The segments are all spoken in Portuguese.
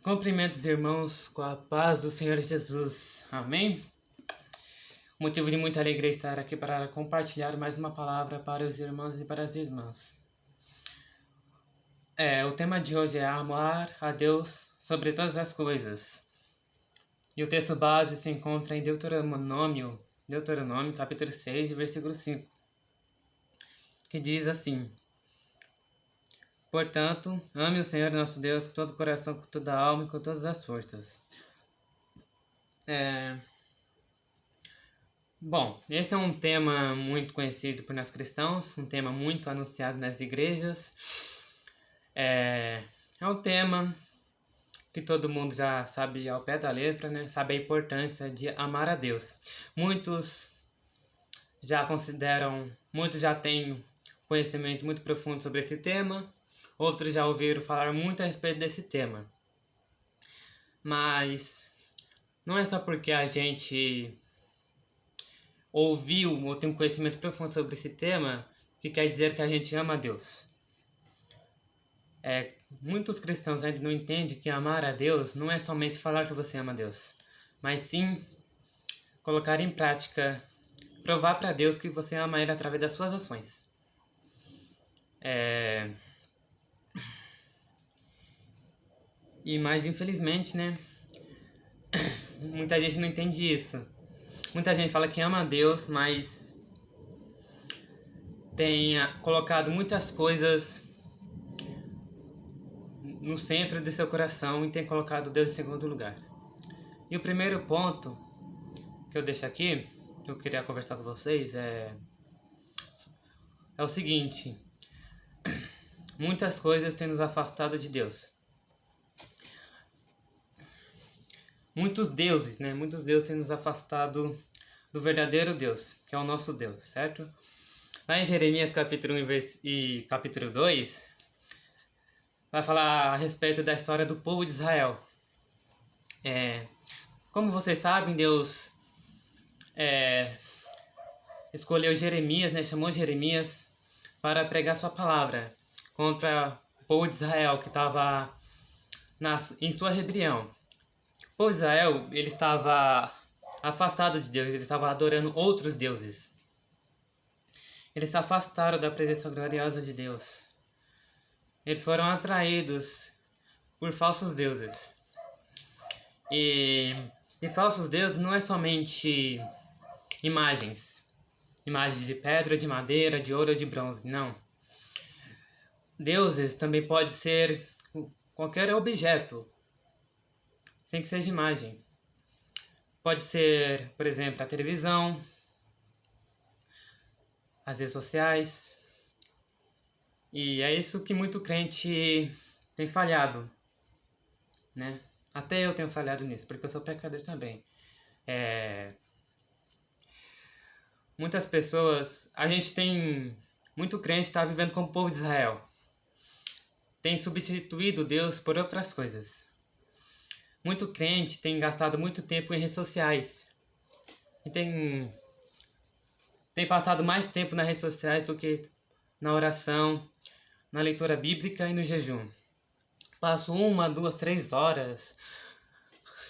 Cumprimento os irmãos com a paz do Senhor Jesus. Amém? Motivo de muita alegria estar aqui para compartilhar mais uma palavra para os irmãos e para as irmãs. O tema de hoje é amar a Deus sobre todas as coisas. E o texto base se encontra em Deuteronômio capítulo 6, versículo 5, que diz assim: Portanto, ame o Senhor nosso Deus com todo o coração, com toda a alma e com todas as forças. Bom, esse é um tema muito conhecido por nós cristãos, um tema muito anunciado nas igrejas. É um tema que todo mundo já sabe ao pé da letra, né? Sabe a importância de amar a Deus. Muitos já têm conhecimento muito profundo sobre esse tema. Outros já ouviram falar muito a respeito desse tema. Mas não é só porque a gente ouviu ou tem um conhecimento profundo sobre esse tema que quer dizer que a gente ama a Deus. Muitos cristãos ainda não entendem que amar a Deus não é somente falar que você ama a Deus, mas sim colocar em prática, provar para Deus que você ama Ele através das suas ações. Mas infelizmente, né, muita gente não entende isso. Muita gente fala que ama a Deus, mas tem colocado muitas coisas no centro de seu coração e tem colocado Deus em segundo lugar. E o primeiro ponto que eu deixo aqui, que eu queria conversar com vocês, é o seguinte: muitas coisas têm nos afastado de Deus. Muitos deuses têm nos afastado do verdadeiro Deus, que é o nosso Deus, certo? Lá em Jeremias capítulo 1 e capítulo 2, vai falar a respeito da história do povo de Israel. Como vocês sabem, Deus escolheu Jeremias, né, chamou Jeremias para pregar sua palavra contra o povo de Israel que estava em sua rebelião. O povo de Israel, ele estava afastado de Deus, ele estava adorando outros deuses. Eles se afastaram da presença gloriosa de Deus. Eles foram atraídos por falsos deuses. E falsos deuses não é somente imagens de pedra, de madeira, de ouro ou de bronze, não. Deuses também pode ser qualquer objeto, sem que seja imagem. Pode ser, por exemplo, a televisão, as redes sociais. E é isso que muito crente tem falhado, né? Até eu tenho falhado nisso, porque eu sou pecador também. Muitas pessoas, muito crente está vivendo como o povo de Israel. Tem substituído Deus por outras coisas. Muito crente tem gastado muito tempo em redes sociais. E tem passado mais tempo nas redes sociais do que na oração, na leitura bíblica e no jejum. Passo 1, 2, 3 horas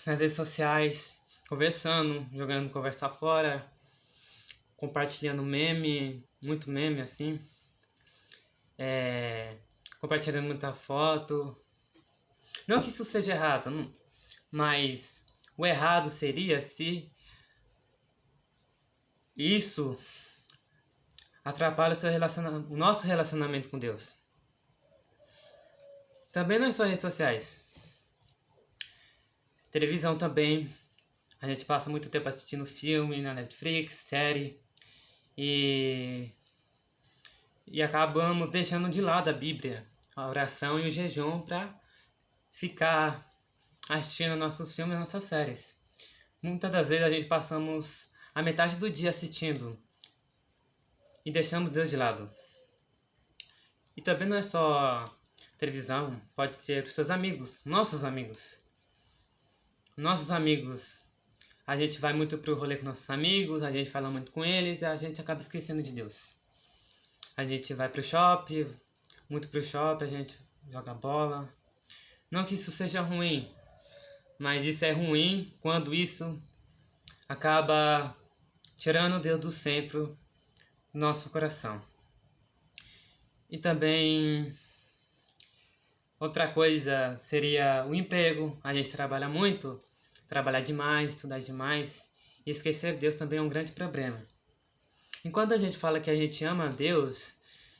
nas redes sociais, conversando, jogando conversa fora, compartilhando muito meme assim, compartilhando muita foto. Não que isso seja errado, não, mas o errado seria se isso atrapalha o nosso relacionamento com Deus. Também não é só redes sociais. Televisão também. A gente passa muito tempo assistindo filme na Netflix, série. E acabamos deixando de lado a Bíblia, a oração e o jejum para ficar assistindo nossos filmes e nossas séries. Muitas das vezes a gente passamos a metade do dia assistindo e deixamos Deus de lado. E também não é só televisão, pode ser os seus amigos, nossos amigos. A gente vai muito pro rolê com nossos amigos, a gente fala muito com eles e a gente acaba esquecendo de Deus. A gente vai muito pro shopping, a gente joga bola. Não que isso seja ruim, Mas isso é ruim quando isso acaba tirando Deus do centro do nosso coração. E também outra coisa seria o emprego. A gente trabalha muito, trabalhar demais, estudar demais, e esquecer Deus também é um grande problema. Enquanto a gente fala que a gente ama a Deus,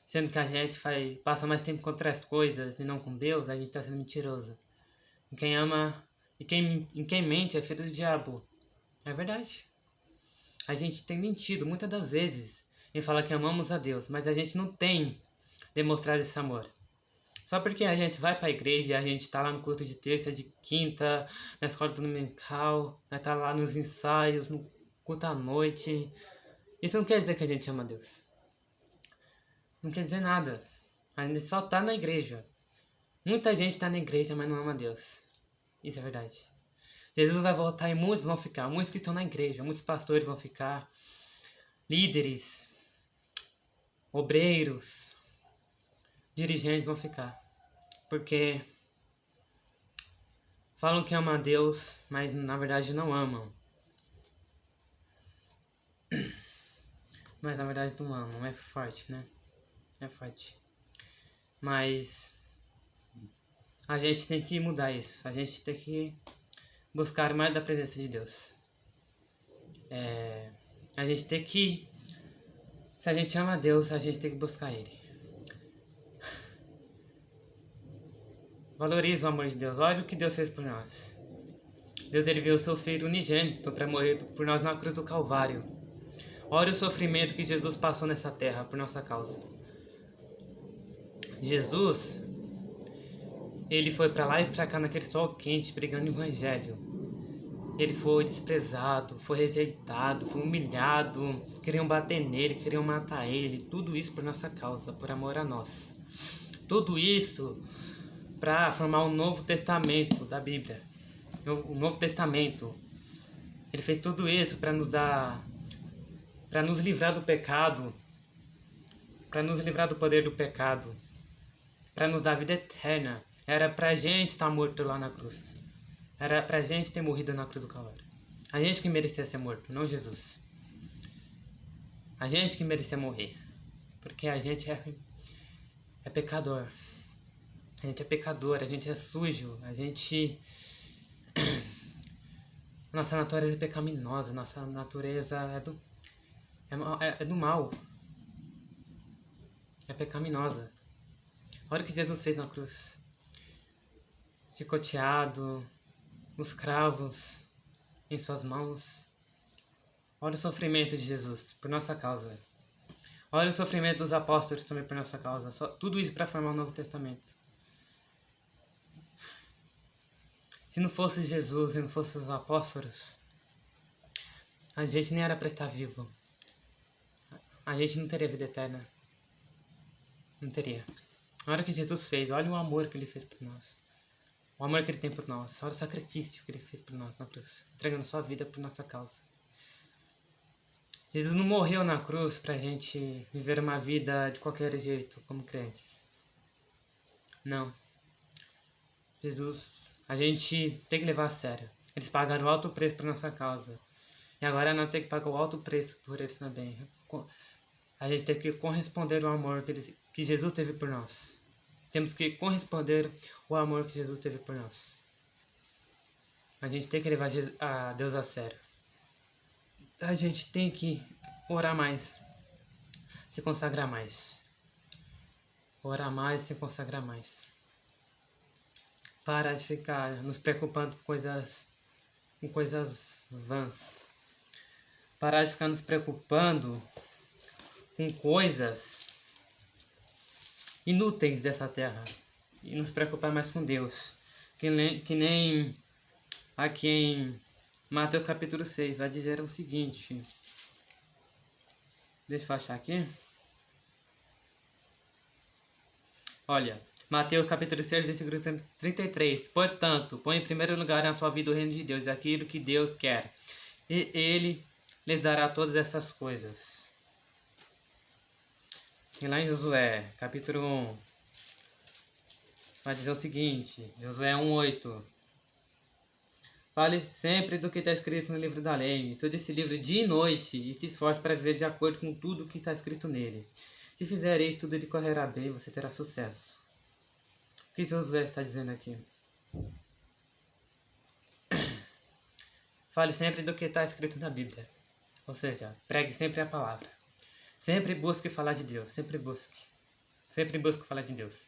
sendo que a gente passa mais tempo com outras coisas e não com Deus, a gente está sendo mentiroso. E quem ama e quem mente é filho do diabo. É verdade. A gente tem mentido muitas das vezes em falar que amamos a Deus, mas a gente não tem demonstrado esse amor. Só porque a gente vai para a igreja, a gente está lá no culto de terça, de quinta, na escola dominical, está lá nos ensaios, no culto à noite. Isso não quer dizer que a gente ama a Deus. Não quer dizer nada. A gente só está na igreja. Muita gente está na igreja, mas não ama a Deus. Isso é verdade. Jesus vai voltar e muitos vão ficar. Muitos que estão na igreja, muitos pastores vão ficar. Líderes, obreiros, dirigentes vão ficar. Porque falam que amam a Deus, mas na verdade não amam. Mas na verdade não amam. É forte, né? É forte. Mas a gente tem que mudar isso. A gente tem que buscar mais da presença de Deus. A gente tem que... Se a gente ama a Deus, a gente tem que buscar Ele. Valorize o amor de Deus. Olha o que Deus fez por nós. Deus ele enviou o seu Filho unigênito para morrer por nós na cruz do Calvário. Olha o sofrimento que Jesus passou nessa terra por nossa causa. Jesus, ele foi para lá e para cá naquele sol quente, pregando o evangelho. Ele foi desprezado, foi rejeitado, foi humilhado, queriam bater nele, queriam matar ele. Tudo isso por nossa causa, por amor a nós. Tudo isso para formar o Novo Testamento da Bíblia. O Novo Testamento. Ele fez tudo isso para nos dar, para nos livrar do pecado, para nos livrar do poder do pecado, para nos dar vida eterna. Era pra gente estar morto lá na cruz. Era pra gente ter morrido na cruz do Calvário. A gente que merecia ser morto, não Jesus. A gente que merecia morrer. Porque a gente é pecador. A gente é pecador, a gente é sujo, a gente... Nossa natureza é pecaminosa, nossa natureza é do mal. É pecaminosa. Olha o que Jesus fez na cruz. Chicoteado, os cravos em suas mãos. Olha o sofrimento de Jesus por nossa causa. Olha o sofrimento dos apóstolos também por nossa causa. Tudo isso para formar o Novo Testamento. Se não fosse Jesus, se não fosse os apóstolos, a gente nem era para estar vivo. A gente não teria vida eterna. Não teria. Olha o que Jesus fez. Olha o amor que ele fez por nós. O amor que ele tem por nós. Olha o sacrifício que ele fez por nós na cruz. Entregando sua vida por nossa causa. Jesus não morreu na cruz pra gente viver uma vida de qualquer jeito, como crentes. Não. Jesus, a gente tem que levar a sério. Eles pagaram alto preço por nossa causa. E agora nós temos que pagar o alto preço por eles também. A gente tem que corresponder ao amor que Jesus teve por nós. Temos que corresponder ao amor que Jesus teve por nós. A gente tem que levar a Deus a sério. A gente tem que orar mais. Se consagrar mais. Orar mais, se consagrar mais. Parar de ficar nos preocupando com coisas vãs. Parar de ficar nos preocupando com coisas inúteis dessa terra. E nos preocupar mais com Deus. Que nem aqui em Mateus capítulo 6 vai dizer o seguinte. Deixa eu achar aqui. Olha, Mateus capítulo 6, versículo 33. Portanto, põe em primeiro lugar na sua vida o reino de Deus, aquilo que Deus quer. E Ele lhes dará todas essas coisas. E lá em Josué, capítulo 1, vai dizer o seguinte, Josué 1:8. Fale sempre do que está escrito no livro da lei. Estude esse livro dia e noite e se esforce para viver de acordo com tudo que está escrito nele. Se fizer isso, tudo lhe correrá bem e você terá sucesso. O que Josué está dizendo aqui? Fale sempre do que está escrito na Bíblia. Ou seja, pregue sempre a palavra. Sempre busque falar de Deus. Sempre busque. Sempre busque falar de Deus.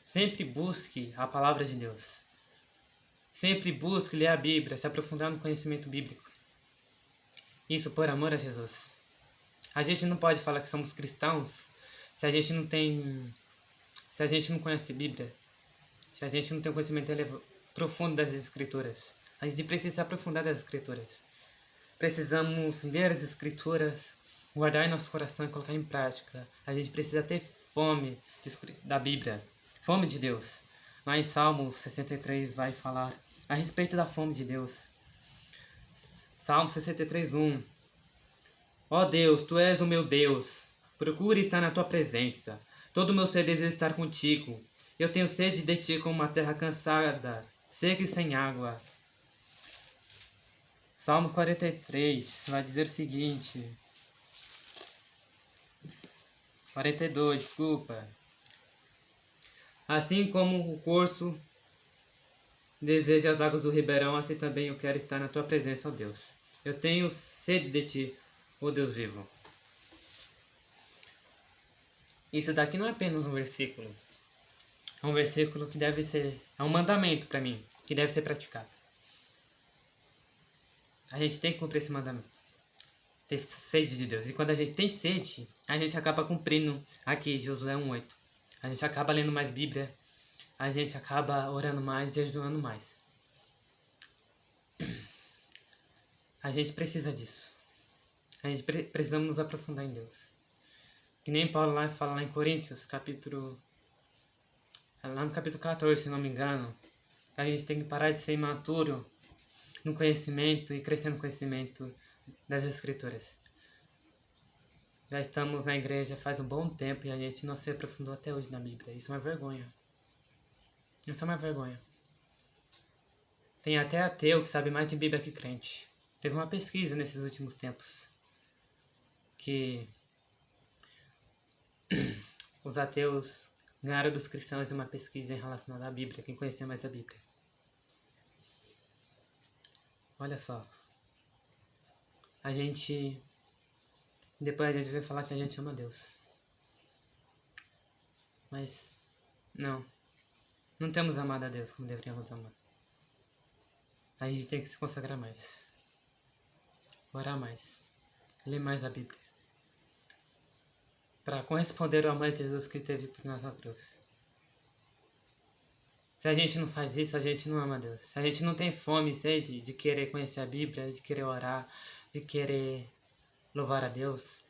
Sempre busque a palavra de Deus. Sempre busque ler a Bíblia, se aprofundar no conhecimento bíblico. Isso por amor a Jesus. A gente não pode falar que somos cristãos se a gente não conhece a Bíblia. Se a gente não tem um conhecimento profundo das Escrituras. A gente precisa se aprofundar das Escrituras. Precisamos ler as Escrituras, guardar em nosso coração e colocar em prática. A gente precisa ter fome da Bíblia, fome de Deus. Lá em Salmo 63 vai falar a respeito da fome de Deus. Salmo 63:1. Ó Deus, Tu és o meu Deus, procure estar na Tua presença. Todo o meu ser deseja estar contigo. Eu tenho sede de Ti como uma terra cansada, seca e sem água. Salmo 43 vai dizer o seguinte. 42, desculpa. Assim como o corso deseja as águas do ribeirão, assim também eu quero estar na Tua presença, ó Deus. Eu tenho sede de Ti, ó Deus vivo. Isso daqui não é apenas um versículo. É um versículo que deve ser... É um mandamento para mim, que deve ser praticado. A gente tem que cumprir esse mandamento. Ter sede de Deus. E quando a gente tem sede, a gente acaba cumprindo aqui, Josué 1:8. A gente acaba lendo mais Bíblia. A gente acaba orando mais e jejuando mais. A gente precisa disso. A gente precisamos nos aprofundar em Deus. Que nem Paulo lá fala lá em Coríntios, lá no capítulo 14, se não me engano, que a gente tem que parar de ser imaturo no conhecimento e crescer no conhecimento das Escrituras. Já estamos na igreja faz um bom tempo e a gente não se aprofundou até hoje na Bíblia. Isso é uma vergonha. Isso é uma vergonha. Tem até ateu que sabe mais de Bíblia que crente. Teve uma pesquisa nesses últimos tempos que os ateus ganharam dos cristãos em uma pesquisa em relação à Bíblia, quem conhecia mais a Bíblia. Olha só. Depois a gente vai falar que a gente ama Deus. Mas não temos amado a Deus como deveríamos amar. A gente tem que se consagrar mais. Orar mais. Ler mais a Bíblia. Para corresponder ao amor de Jesus que teve por nós na cruz. Se a gente não faz isso, a gente não ama a Deus. Se a gente não tem fome e sede de querer conhecer a Bíblia, de querer orar, de querer louvar a Deus.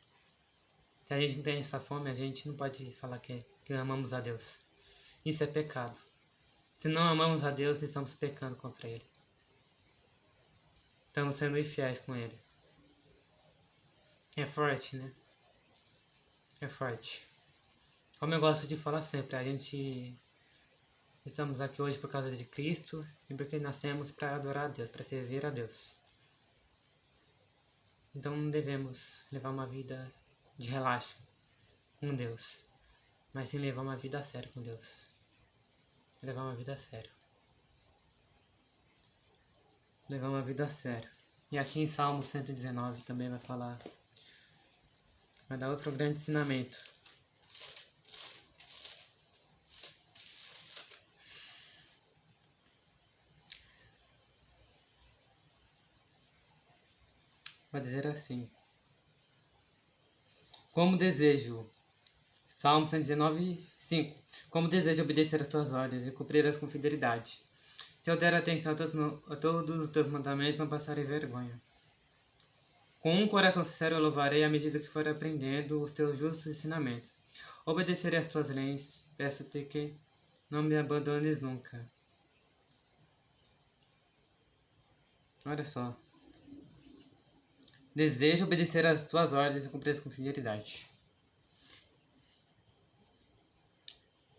Se a gente não tem essa fome, a gente não pode falar que amamos a Deus. Isso é pecado. Se não amamos a Deus, estamos pecando contra Ele. Estamos sendo infiéis com Ele. É forte, né? É forte. Como eu gosto de falar sempre, a gente... Estamos aqui hoje por causa de Cristo e porque nascemos para adorar a Deus, para servir a Deus. Então não devemos levar uma vida de relaxo com Deus, mas sim levar uma vida a sério com Deus. Levar uma vida a sério. Levar uma vida a sério. E aqui em Salmo 119 também vai falar, vai dar outro grande ensinamento. Vai dizer assim: como desejo, Salmo 119:5. Como desejo obedecer às tuas ordens e cumpri-las com fidelidade. Se eu der atenção a todos os teus mandamentos, não passarei vergonha. Com um coração sincero eu louvarei à medida que for aprendendo os teus justos ensinamentos. Obedecerei às tuas leis, peço-te que não me abandones nunca. Olha só. Desejo obedecer às tuas ordens e cumpri-las com fidelidade.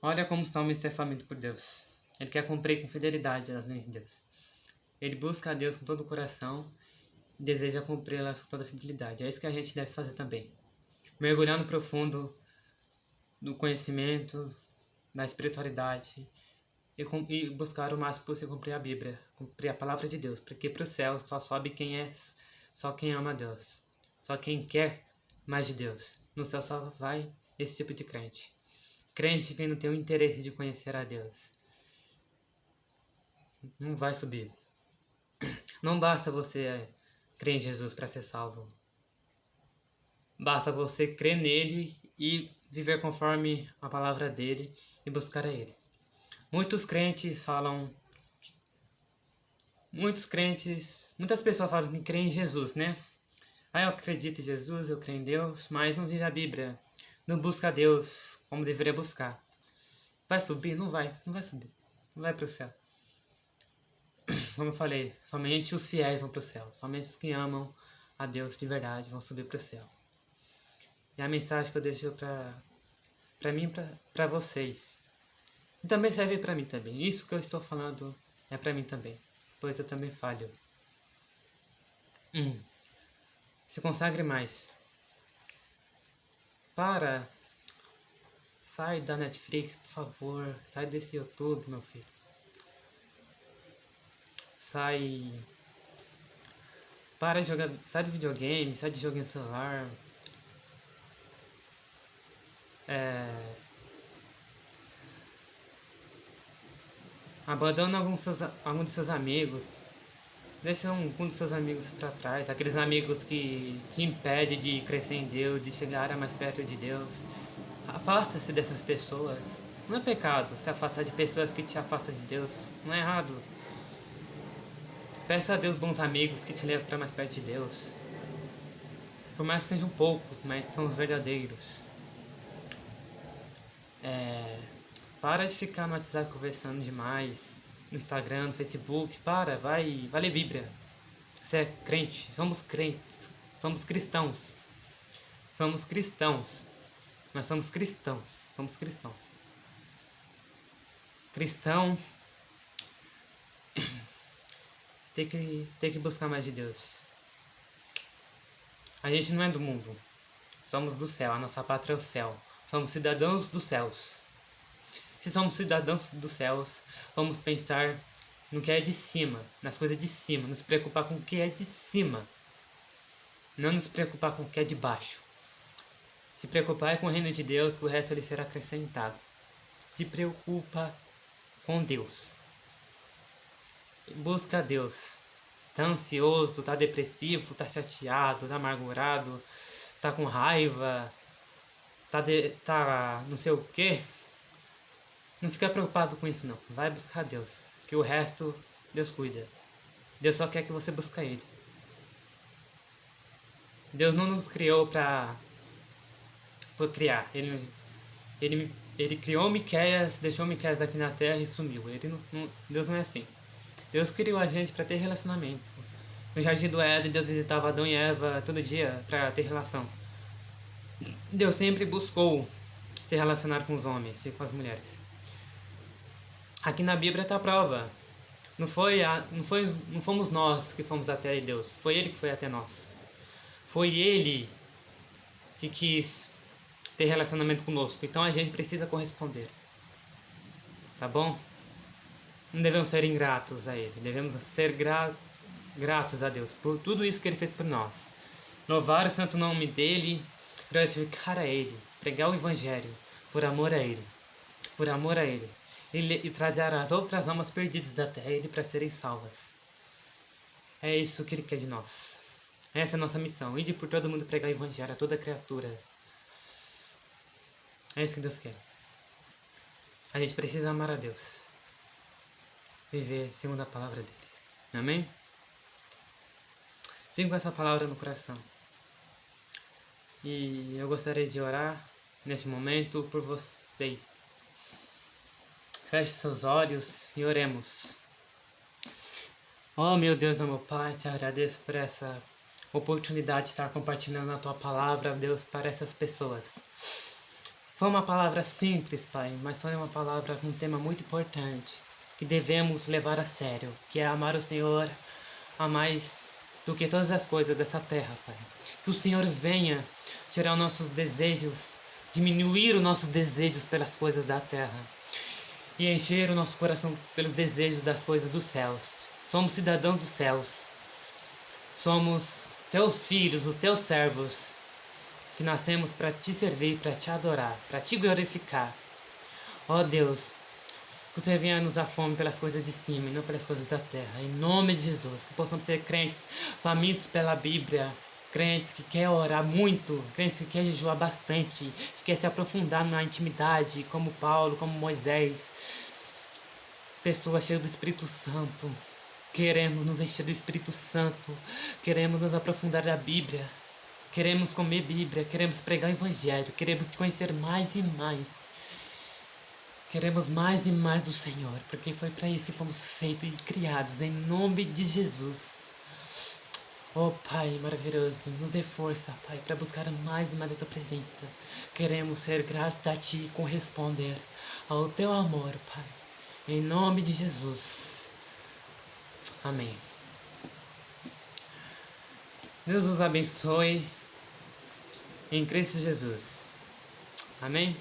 Olha como o salmista é faminto por Deus. Ele quer cumprir com fidelidade as leis de Deus. Ele busca a Deus com todo o coração e deseja cumpri-las com toda a fidelidade. É isso que a gente deve fazer também. Mergulhar no profundo do conhecimento, da espiritualidade e buscar o máximo possível cumprir a Bíblia, cumprir a palavra de Deus, porque para o céu só sobe só quem ama a Deus, só quem quer mais de Deus. No céu só vai esse tipo de crente. Crente que não tem o interesse de conhecer a Deus. Não vai subir. Não basta você crer em Jesus para ser salvo. Basta você crer nele e viver conforme a palavra dele e buscar a ele. Muitas pessoas falam que creem em Jesus, né? Eu acredito em Jesus, eu creio em Deus, mas não vive a Bíblia. Não busca a Deus como deveria buscar. Vai subir? Não vai subir. Não vai para o céu. Como eu falei, somente os fiéis vão para o céu. Somente os que amam a Deus de verdade vão subir para o céu. E a mensagem que eu deixo para mim e para vocês. E também serve para mim também. Isso que eu estou falando é para mim também. Pois eu também falho. Se consagre mais. Sai da Netflix, por favor. Sai desse YouTube, meu filho. Sai de jogar. Sai de videogame, sai de joguinho no celular. Abandona algum dos seus amigos. Deixa um dos seus amigos para trás. Aqueles amigos que te impedem de crescer em Deus, de chegar mais perto de Deus. Afasta-se dessas pessoas. Não é pecado se afastar de pessoas que te afastam de Deus. Não é errado. Peça a Deus bons amigos que te levam para mais perto de Deus. Por mais que sejam poucos, mas são os verdadeiros. Para de ficar no WhatsApp conversando demais. No Instagram, no Facebook. Vai ler Bíblia. Você é crente. Somos crentes. Somos cristãos. Somos cristãos. Nós somos cristãos. Somos cristãos. Cristão tem que buscar mais de Deus. A gente não é do mundo. Somos do céu. A nossa pátria é o céu. Somos cidadãos dos céus. Se somos cidadãos dos céus, vamos pensar no que é de cima, nas coisas de cima, nos preocupar com o que é de cima. Não nos preocupar com o que é de baixo. Se preocupar com o reino de Deus, que o resto lhe será acrescentado. Se preocupa com Deus. Busca Deus. Tá ansioso, tá depressivo, tá chateado, tá amargurado, tá com raiva, tá não sei o que. Não fica preocupado com isso não. Vai buscar Deus. Que o resto Deus cuida. Deus só quer que você busque Ele. Deus não nos criou por criar. Ele criou Miqueias, deixou Miqueias aqui na terra e sumiu. Deus não é assim. Deus criou a gente para ter relacionamento. No jardim do Éden, Deus visitava Adão e Eva todo dia para ter relação. Deus sempre buscou se relacionar com os homens e com as mulheres. Aqui na Bíblia está a prova. Não fomos nós que fomos até Deus. Foi Ele que foi até nós. Foi Ele que quis ter relacionamento conosco. Então a gente precisa corresponder. Tá bom? Não devemos ser ingratos a Ele. Devemos ser gratos a Deus por tudo isso que Ele fez por nós. Louvar o santo nome dEle, glorificar a Ele, pregar o Evangelho por amor a Ele. Por amor a Ele. E trazer as outras almas perdidas da terra a Ele para serem salvas. É isso que Ele quer de nós. Essa é a nossa missão. Ir por todo mundo pregar o Evangelho a toda criatura. É isso que Deus quer. A gente precisa amar a Deus. Viver segundo a palavra dEle. Amém? Vim com essa palavra no coração. E eu gostaria de orar neste momento por vocês. Feche seus olhos e oremos. Oh meu Deus, meu Pai, te agradeço por essa oportunidade de estar compartilhando a Tua palavra, Deus, para essas pessoas. Foi uma palavra simples, Pai, mas foi uma palavra com um tema muito importante. que devemos levar a sério, que é amar o Senhor a mais do que todas as coisas dessa terra, Pai. Que o Senhor venha tirar os nossos desejos, diminuir os nossos desejos pelas coisas da terra e encher o nosso coração pelos desejos das coisas dos céus. Somos cidadãos dos céus. Somos teus filhos, os teus servos, que nascemos para te servir, para te adorar, para te glorificar. Ó Deus, que você venha nos dar fome pelas coisas de cima e não pelas coisas da terra. Em nome de Jesus, que possamos ser crentes famintos pela Bíblia, crentes que querem orar muito, crentes que querem jejuar bastante, que querem se aprofundar na intimidade, como Paulo, como Moisés. Pessoas cheias do Espírito Santo. Queremos nos encher do Espírito Santo. Queremos nos aprofundar na Bíblia. Queremos comer Bíblia. Queremos pregar o Evangelho. Queremos te conhecer mais e mais. Queremos mais e mais do Senhor, porque foi para isso que fomos feitos e criados, em nome de Jesus. Oh Pai maravilhoso, nos dê força, Pai, para buscar mais e mais da Tua presença. Queremos ser gratos a Ti e corresponder ao Teu amor, Pai. Em nome de Jesus. Amém. Deus nos abençoe em Cristo Jesus. Amém.